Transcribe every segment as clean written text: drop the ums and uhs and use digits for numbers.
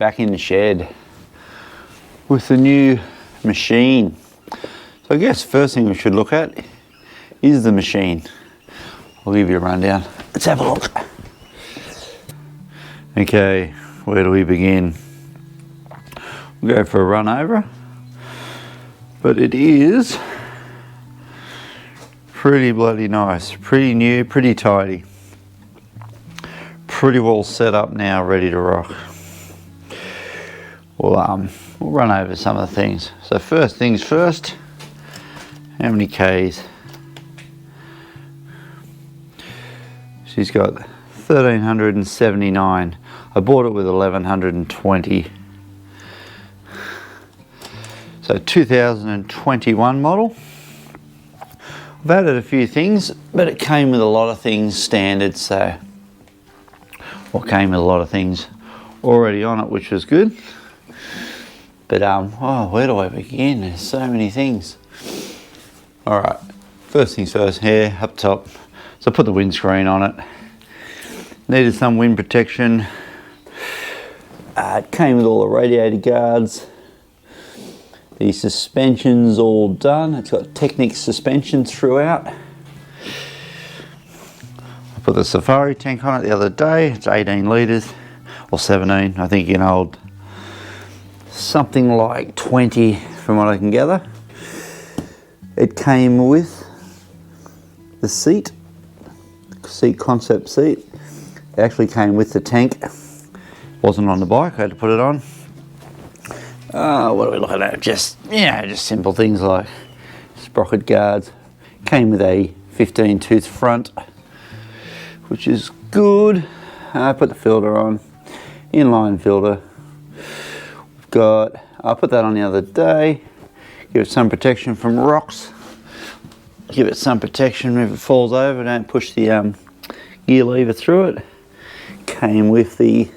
back in the shed with the new machine. So I guess first thing we should look at is the machine. I'll give you a rundown. Let's have a look. Okay, where do we begin? We'll go for a run over, but it is pretty bloody nice, pretty new, pretty tidy, pretty well set up now, ready to rock. We'll run over some of the things. So first things first, how many Ks? She's got 1,379. I bought it with 1,120. So 2021 model. I've added a few things, but it came with a lot of things standard, so, or came with a lot of things already on it, which was good. But oh, where do I begin? There's so many things. All right, first things first, here up top. So I put the windscreen on it. Needed some wind protection. It came with all the radiator guards. The suspension's all done. It's got Technic suspension throughout. I put the Safari tank on it the other day. It's 18 litres, or 17. I think you can hold something like 20 from what I can gather. It came with the seat concept seat. It actually came with the tank. Wasn't on the bike, I had to put it on. What are we looking at? Just simple things like sprocket guards. Came with a 15 tooth front, which is good. I put the filter on, inline filter. I put that on the other day. Give it some protection from rocks. Give it some protection if it falls over. Don't push the gear lever through it. Came with the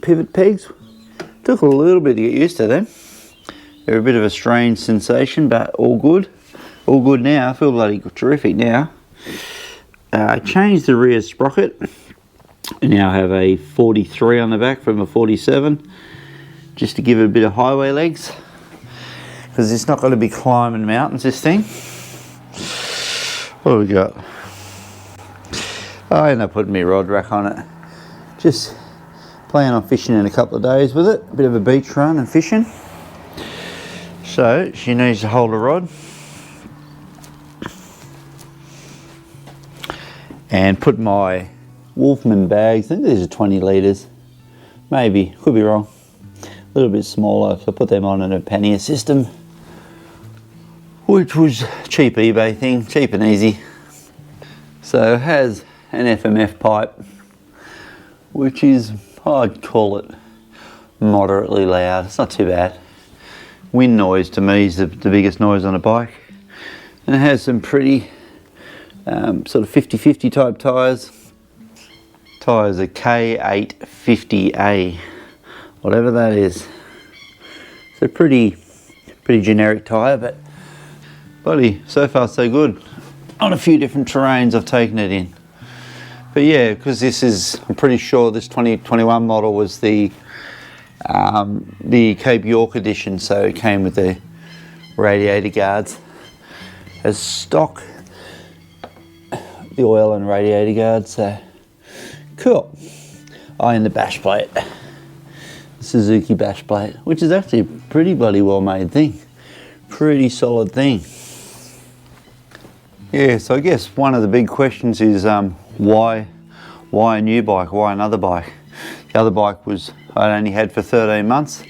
pivot pegs. Took a little bit to get used to them. They're a bit of a strange sensation, but all good. All good now. I feel bloody terrific now. I changed the rear sprocket. I now have a 43 on the back from a 47, just to give it a bit of highway legs, because it's not going to be climbing mountains, this thing. What do we got? I ended up putting my rod rack on it. Just plan on fishing in a couple of days with it. A bit of a beach run and fishing. So she needs to hold a rod. And put my Wolfman bags, I think these are 20 litres. Maybe, could be wrong. A little bit smaller, so I put them on in a pannier system, which was a cheap eBay thing, cheap and easy. So it has an FMF pipe, which is, I'd call it moderately loud. It's not too bad. Wind noise to me is the biggest noise on a bike. And it has some pretty sort of 50-50 type tyres. Tyres are K850A, whatever that is. It's a pretty generic tyre, but bloody, so far so good. On a few different terrains I've taken it in. But yeah, because this is, I'm pretty sure this 2021 model was the Cape York edition, so it came with the radiator guards as stock, the oil and radiator guards, so cool. And the bash plate, Suzuki bash plate, which is actually a pretty bloody well made thing, pretty solid thing. Yeah, so I guess one of the big questions is why a new bike, why another bike? The other bike was I only had for 13 months.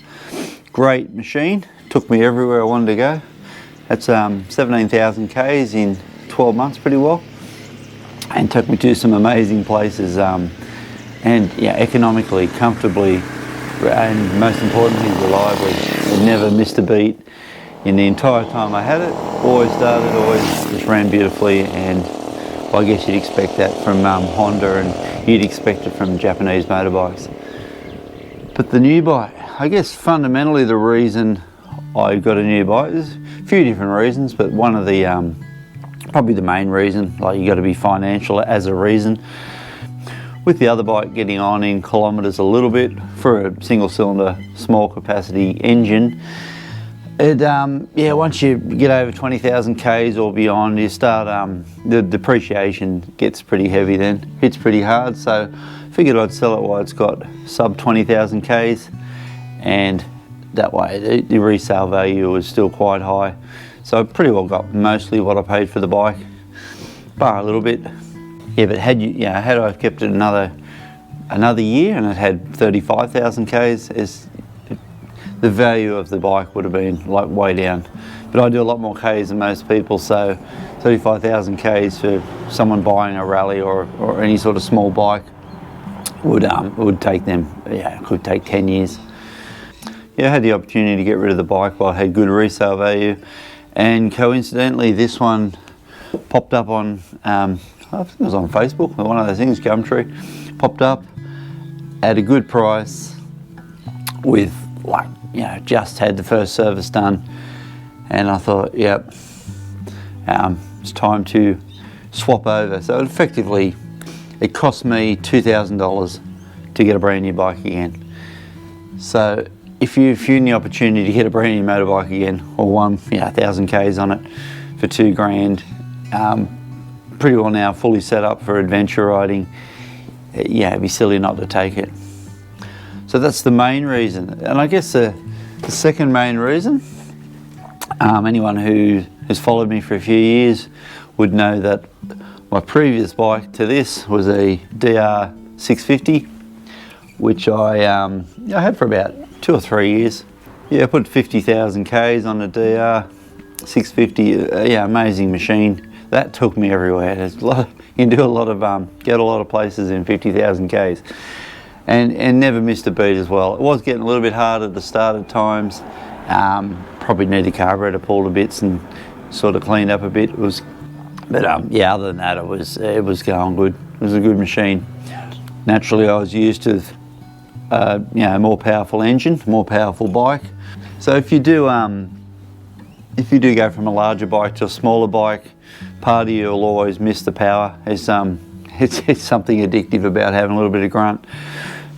Great machine, took me everywhere I wanted to go. That's 17,000 Ks in 12 months pretty well, and took me to some amazing places, and yeah, economically, comfortably, and most importantly reliably. It never missed a beat in the entire time I had it. Always started, always just ran beautifully, and well, I guess you'd expect that from Honda, and you'd expect it from Japanese motorbikes. But the new bike, I guess fundamentally the reason I got a new bike, there's a few different reasons, but one of the, probably the main reason, like you got to be financial as a reason, with the other bike getting on in kilometres a little bit for a single cylinder small capacity engine, it yeah, once you get over 20,000 Ks or beyond, you start the depreciation gets pretty heavy, then hits pretty hard. So figured I'd sell it while it's got sub 20,000 Ks, and that way the resale value was still quite high. So I pretty well got mostly what I paid for the bike, bar a little bit. Yeah, but had I kept it another year and it had 35,000 Ks, the value of the bike would have been like way down. But I do a lot more Ks than most people, so 35,000 Ks for someone buying a rally or any sort of small bike would take them, yeah, it could take 10 years. Yeah, I had the opportunity to get rid of the bike while it had good resale value, and coincidentally this one popped up on, I think it was on Facebook, one of those things, Gumtree, popped up at a good price with, like, you know, just had the first service done, and I thought, yep, it's time to swap over. So effectively it cost me $2,000 to get a brand new bike again. So if you're in the opportunity to get a brand new motorbike again, or one, 1,000 Ks on it for $2,000, pretty well now fully set up for adventure riding, yeah, it'd be silly not to take it. So that's the main reason. And I guess the second main reason, anyone who has followed me for a few years would know that my previous bike to this was a DR400E, which I had for about 2 or 3 years. Yeah, I put 50,000 Ks on a DR400E, yeah, amazing machine. That took me everywhere. There's a lot, you can do a lot of, get a lot of places in 50,000 Ks. And never missed a beat as well. It was getting a little bit harder to start at times. Probably need the carburetor pulled to bits and sort of cleaned up a bit. But yeah, other than that, it was going good. It was a good machine. Naturally, I was used to a more powerful engine, more powerful bike. So if you do go from a larger bike to a smaller bike, part of you will always miss the power. It's something addictive about having a little bit of grunt.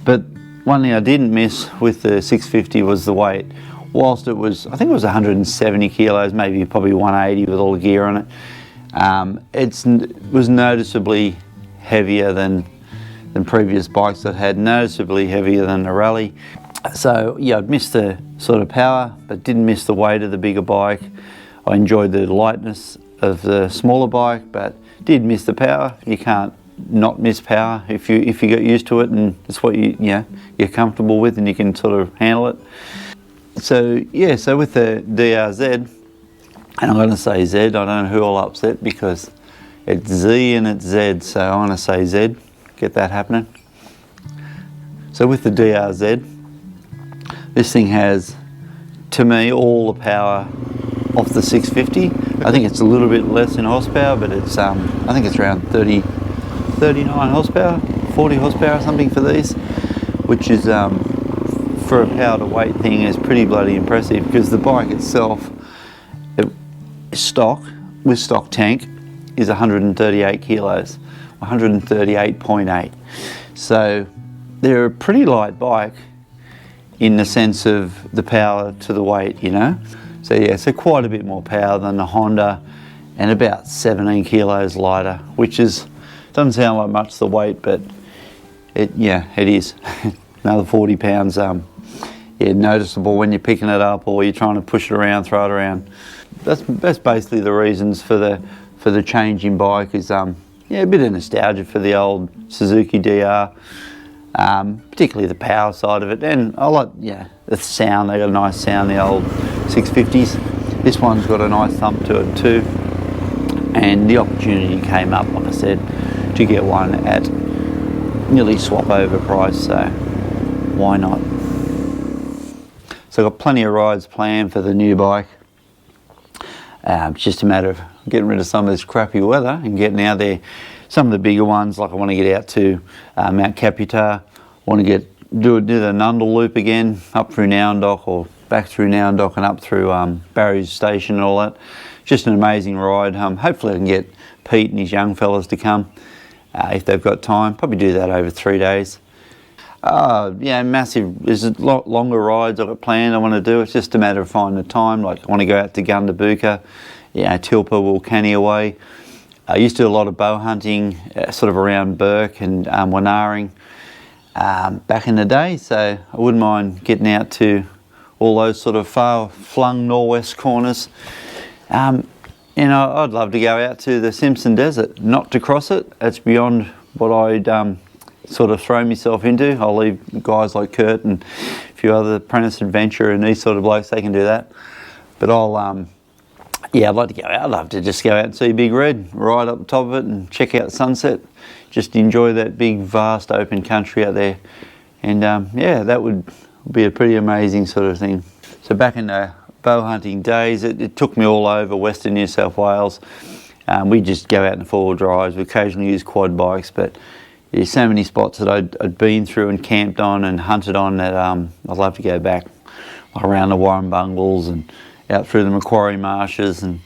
But one thing I didn't miss with the 650 was the weight. Whilst it was, I think it was 170 kilos, maybe probably 180 with all the gear on it, it was noticeably heavier than previous bikes I'd had, noticeably heavier than the Rally. So yeah, I'd missed the sort of power, but didn't miss the weight of the bigger bike. I enjoyed the lightness of the smaller bike, but did miss the power. You can't not miss power if you get used to it, and it's what you're comfortable with and you can sort of handle it. So yeah, so with the DRZ, and I'm going to say Z, I don't know who will upset because it's Z and it's Z, so I'm going to say Z, get that happening. So with the DRZ, this thing has, to me, all the power off the 650. I think it's a little bit less in horsepower, but it's I think it's around 39 horsepower, 40 horsepower or something for these, which is for a power to weight thing is pretty bloody impressive, because the bike itself, stock tank, is 138 kilos, 138.8. So they're a pretty light bike in the sense of the power to the weight, you know. So yeah, so quite a bit more power than the Honda, and about 17 kilos lighter, which doesn't sound like much the weight, but it is. Another 40 pounds, noticeable when you're picking it up or you're trying to push it around, throw it around. That's basically the reasons for the change in bike is a bit of nostalgia for the old Suzuki DR, particularly the power side of it, and I like the sound. They got a nice sound, the old 650s. This one's got a nice thump to it too, and the opportunity came up, like I said, to get one at nearly swap over price, so why not? So I've got plenty of rides planned for the new bike. It's just a matter of getting rid of some of this crappy weather and getting out there. Some of the bigger ones, like I want to get out to Mount Caputa. I want to do the Nundle loop again, up through Nowandock or back through Nowandock and up through Barry's Station and all that. Just an amazing ride. Hopefully I can get Pete and his young fellas to come. if they've got time. Probably do that over 3 days. Yeah, massive. There's a lot longer rides I've got planned I want to do. It's just a matter of finding the time. Like I want to go out to Gundabuka, Tilpa, Wilcannia way. I used to do a lot of bow hunting sort of around Burke and Wanaring back in the day, so I wouldn't mind getting out to all those sort of far-flung northwest corners. I'd love to go out to the Simpson Desert, not to cross it. That's beyond what I'd sort of throw myself into. I'll leave guys like Kurt and a few other apprentice adventure and these sort of blokes, they can do that. But I'd like to go out. I'd love to just go out and see Big Red, ride up the top of it and check out the sunset. Just enjoy that big, vast, open country out there. And that would be a pretty amazing sort of thing. So back in the bow hunting days, it took me all over Western New South Wales. We just go out in 4-wheel drives. We occasionally use quad bikes, but there's so many spots that I'd been through and camped on and hunted on that I'd love to go back, around the Warrumbungles and out through the Macquarie Marshes, and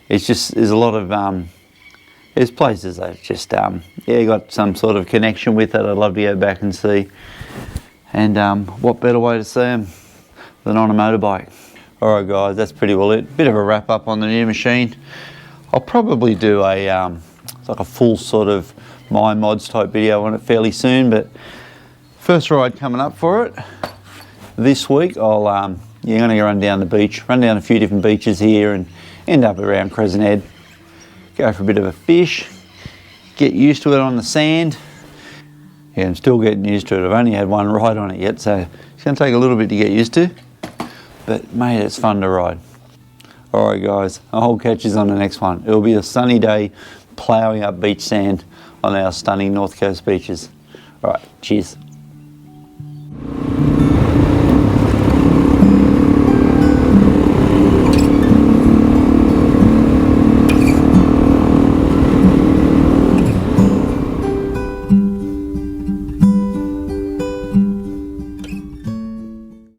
it's just, there's a lot of there's places I've just got some sort of connection with that I'd love to go back and see. And what better way to see them than on a motorbike? Alright guys, that's pretty well it. Bit of a wrap up on the new machine. I'll probably do a like a full sort of my mods type video on it fairly soon, but first ride coming up for it this week. I'm going to run down the beach, run down a few different beaches here and end up around Crescent Head, go for a bit of a fish, get used to it on the sand. Yeah, I'm still getting used to it. I've only had one ride on it yet, so it's going to take a little bit to get used to, but mate, it's fun to ride. Alright guys, I'll catch you on the next one. It'll be a sunny day ploughing up beach sand on our stunning North Coast beaches. Alright, cheers.